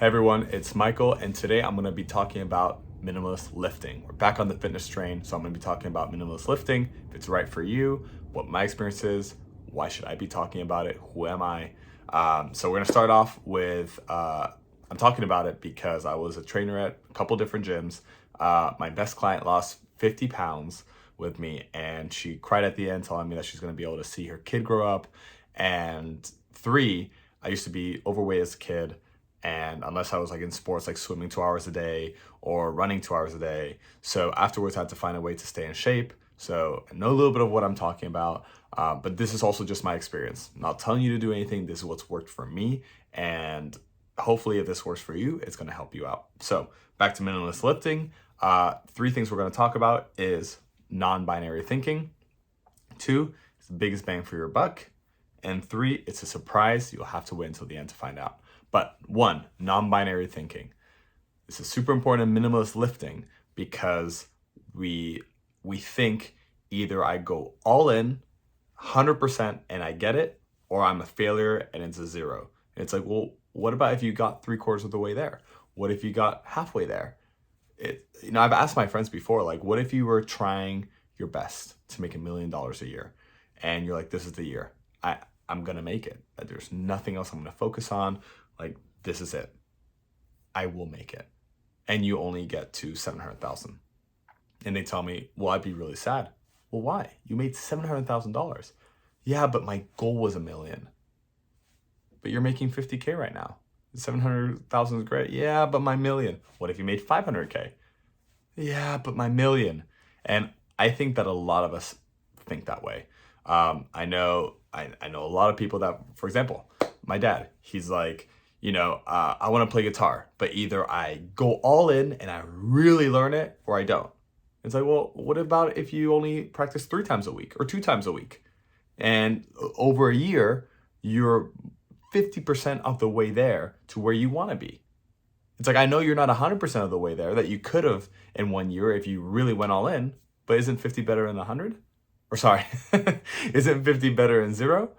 Hey everyone, it's Michael, and today I'm going to be talking about minimalist lifting. We're back on the fitness train, so I'm going to be talking about minimalist lifting, if it's right for you, what my experience is, why should I be talking about it, who am I? So we're going to start off with, I'm talking about it because I was a trainer at a couple different gyms. My best client lost 50 pounds with me, and she cried at the end telling me that she's going to be able to see her kid grow up. And 3, I used to be overweight as a kid. And unless I was like in sports, like swimming 2 hours a day or running 2 hours a day. So afterwards, I had to find a way to stay in shape. So I know a little bit of what I'm talking about, but this is also just my experience. I'm not telling you to do anything. This is what's worked for me. And hopefully if this works for you, it's going to help you out. So back to minimalist lifting. 3 things we're going to talk about is non-binary thinking. 2, it's the biggest bang for your buck. And 3, it's a surprise. You'll have to wait until the end to find out. But 1, non-binary thinking. This is super important in minimalist lifting because we think either I go all in 100% and I get it, or I'm a failure and it's a 0. And it's like, well, what about if you got 3/4 of the way there? What if you got halfway there? I've asked my friends before, like, what if you were trying your best to make $1 million a year and you're like, this is the year. I'm going to make it. There's nothing else I'm going to focus on. Like, this is it. I will make it. And you only get to 700,000. And they tell me, well, I'd be really sad. Well, why? You made $700,000. Yeah, but my goal was $1 million. But you're making 50K right now. 700,000 is great. Yeah, but my million. What if you made 500K? Yeah, but my million. And I think that a lot of us think that way. I know a lot of people that, for example, my dad, he's like, I want to play guitar, but either I go all in and I really learn it or I don't. It's like, well, what about if you only practice 3 times a week or 2 times a week? And over a year, you're 50% of the way there to where you want to be. It's like, I know you're not 100% of the way there, that you could have in 1 year if you really went all in, but isn't 50 better than 100? Or sorry, isn't 50 better than 0?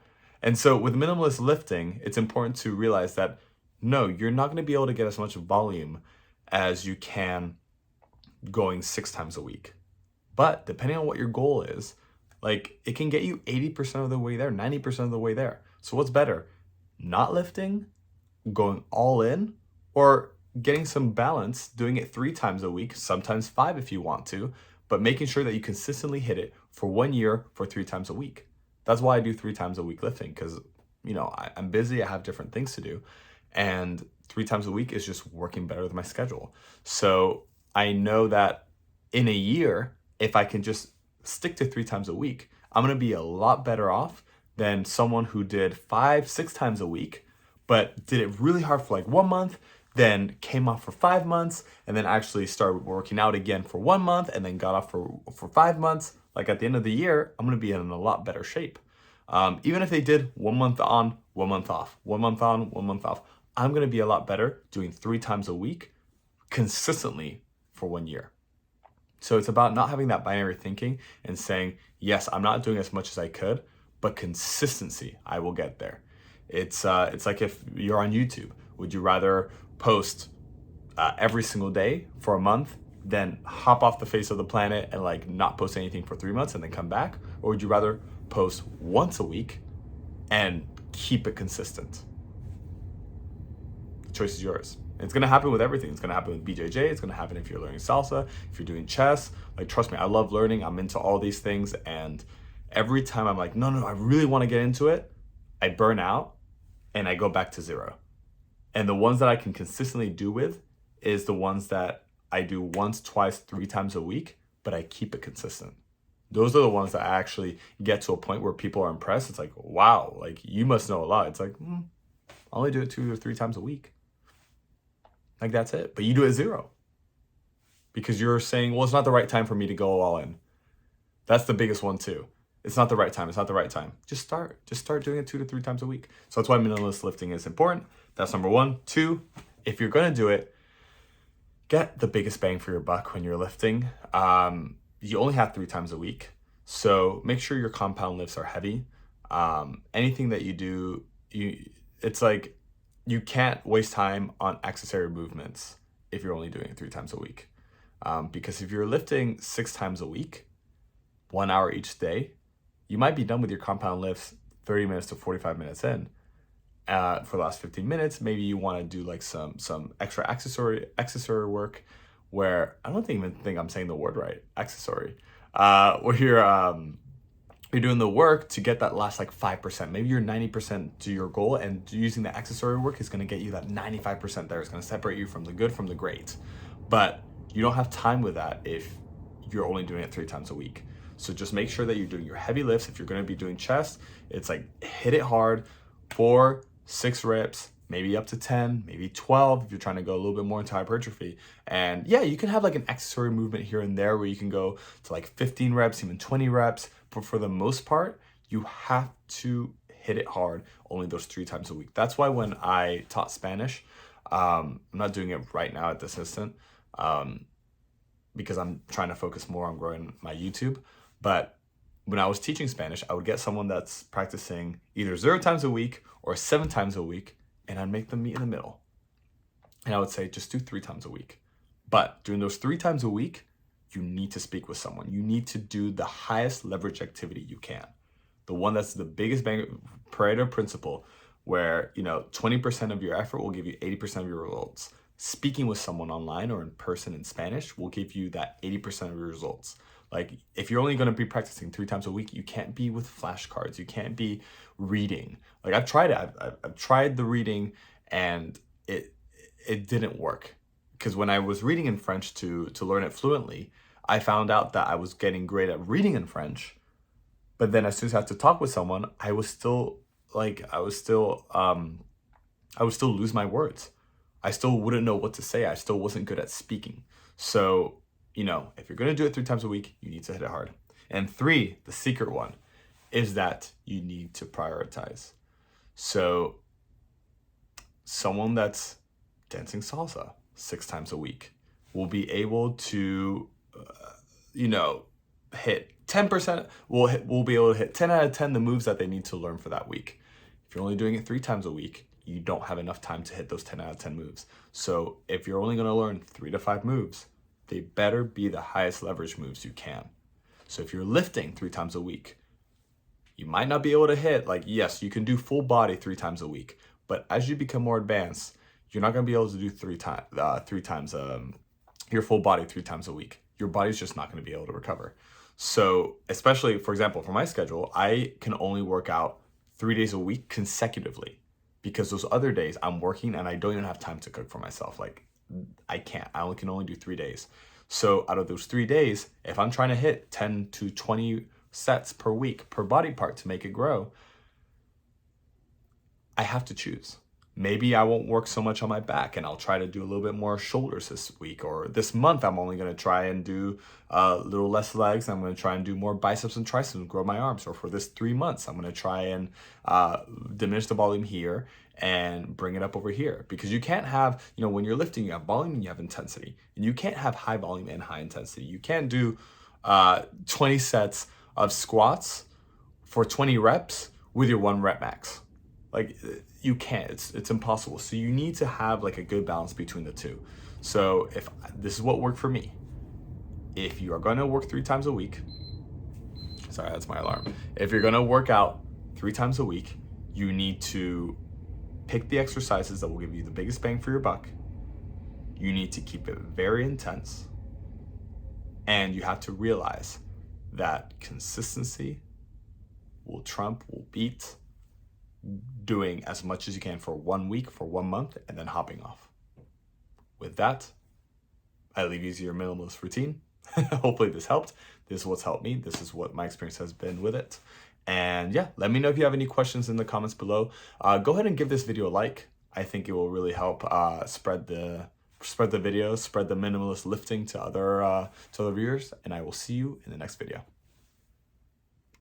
And so with minimalist lifting, it's important to realize that no, you're not going to be able to get as much volume as you can going 6 times a week. But depending on what your goal is, like, it can get you 80% of the way there, 90% of the way there. So what's better? Not lifting, going all in, or getting some balance, doing it 3 times a week, sometimes 5 if you want to, but making sure that you consistently hit it for 1 year for 3 times a week. That's why I do 3 times a week lifting, because, I'm busy, I have different things to do. And 3 times a week is just working better with my schedule. So I know that in a year, if I can just stick to 3 times a week, I'm going to be a lot better off than someone who did 5, 6 times a week, but did it really hard for like 1 month, then came off for 5 months, and then actually started working out again for 1 month, and then got off for 5 months. Like, at the end of the year, I'm going to be in a lot better shape. Even if they did 1 month on, 1 month off, 1 month on, 1 month off, I'm going to be a lot better doing 3 times a week consistently for 1 year. So it's about not having that binary thinking and saying, yes, I'm not doing as much as I could, but consistency, I will get there. It's like if you're on YouTube, would you rather post every single day for a month, then hop off the face of the planet and like not post anything for 3 months and then come back? Or would you rather post once a week and keep it consistent? The choice is yours. And it's going to happen with everything. It's going to happen with BJJ. It's going to happen if you're learning salsa, if you're doing chess. Like, trust me, I love learning. I'm into all these things. And every time I'm like, no, I really want to get into it, I burn out and I go back to 0. And the ones that I can consistently do with is the ones that I do once, twice, 3 times a week, but I keep it consistent. Those are the ones that I actually get to a point where people are impressed. It's like, wow, like, you must know a lot. It's like, I only do it 2 or 3 times a week. Like, that's it. But you do it 0 because you're saying, well, it's not the right time for me to go all in. That's the biggest one too. It's not the right time. It's not the right time. Just start doing it 2 to 3 times a week. So that's why minimalist lifting is important. That's number 1. 2, if you're going to do it, get the biggest bang for your buck when you're lifting. You only have 3 times a week. So make sure your compound lifts are heavy. Anything that you do, it's like, you can't waste time on accessory movements if you're only doing it 3 times a week. Because if you're lifting 6 times a week, 1 hour each day, you might be done with your compound lifts 30 minutes to 45 minutes in. For the last 15 minutes, maybe you want to do like some extra accessory work where I don't even think I'm saying the word right, accessory, where you're doing the work to get that last like 5%. Maybe you're 90% to your goal, and using the accessory work is going to get you that 95% there. It's going to separate you from the good from the great. But you don't have time with that if you're only doing it 3 times a week. So just make sure that you're doing your heavy lifts. If you're going to be doing chest, it's like hit it hard, 4, 6 reps, maybe up to 10, maybe 12 if you're trying to go a little bit more into hypertrophy. And yeah, you can have like an accessory movement here and there where you can go to like 15 reps, even 20 reps. But for the most part, you have to hit it hard only those 3 times a week. That's why when I taught Spanish, I'm not doing it right now at this instant because I'm trying to focus more on growing my YouTube. But when I was teaching Spanish, I would get someone that's practicing either 0 times a week or 7 times a week, and I'd make them meet in the middle. And I would say, just do 3 times a week. But during those 3 times a week, you need to speak with someone. You need to do the highest leverage activity you can. The one that's the biggest bang, Pareto principle, where 20% of your effort will give you 80% of your results. Speaking with someone online or in person in Spanish will give you that 80% of your results. Like if you're only going to be practicing 3 times a week, you can't be with flashcards. You can't be reading. Like I've tried it. I've tried the reading, and it didn't work. Because when I was reading in French to learn it fluently, I found out that I was getting great at reading in French, but then as soon as I had to talk with someone, I would still lose my words. I still wouldn't know what to say. I still wasn't good at speaking. So, if you're going to do it 3 times a week, you need to hit it hard. And 3, the secret one, is that you need to prioritize. So someone that's dancing salsa 6 times a week will be able to, hit 10%. We'll be able to hit 10 out of 10 the moves that they need to learn for that week. If you're only doing it 3 times a week, you don't have enough time to hit those 10 out of 10 moves. So if you're only going to learn 3 to 5 moves, they better be the highest leverage moves you can. So if you're lifting 3 times a week, you might not be able to hit, yes, you can do full body 3 times a week, but as you become more advanced, you're not going to be able to do 3 times your full body 3 times a week. Your body's just not going to be able to recover. So especially, for example, for my schedule, I can only work out 3 days a week consecutively, because those other days I'm working and I don't even have time to cook for myself. I can't. I can only do 3 days. So out of those 3 days, if I'm trying to hit 10 to 20 sets per week per body part to make it grow, I have to choose. Maybe I won't work so much on my back and I'll try to do a little bit more shoulders this week, or this month I'm only going to try and do a little less legs. I'm going to try and do more biceps and triceps and grow my arms. Or for this 3 months, I'm going to try and diminish the volume here and bring it up over here. Because you can't have, when you're lifting, you have volume and you have intensity. And you can't have high volume and high intensity. You can't do 20 sets of squats for 20 reps with your 1 rep max. You can't. It's impossible. So you need to have a good balance between the two. So if this is what worked for me, if you are going to work 3 times a week, sorry, that's my alarm. If you're going to work out 3 times a week, you need to pick the exercises that will give you the biggest bang for your buck. You need to keep it very intense. And you have to realize that consistency will beat doing as much as you can for 1 week, for 1 month, and then hopping off. With that, I leave you to your minimalist routine. Hopefully this helped. This is what's helped me. This is what my experience has been with it. And yeah, let me know if you have any questions in the comments below. Go ahead and give this video a like. I think it will really help spread the video, spread the minimalist lifting to other viewers. And I will see you in the next video.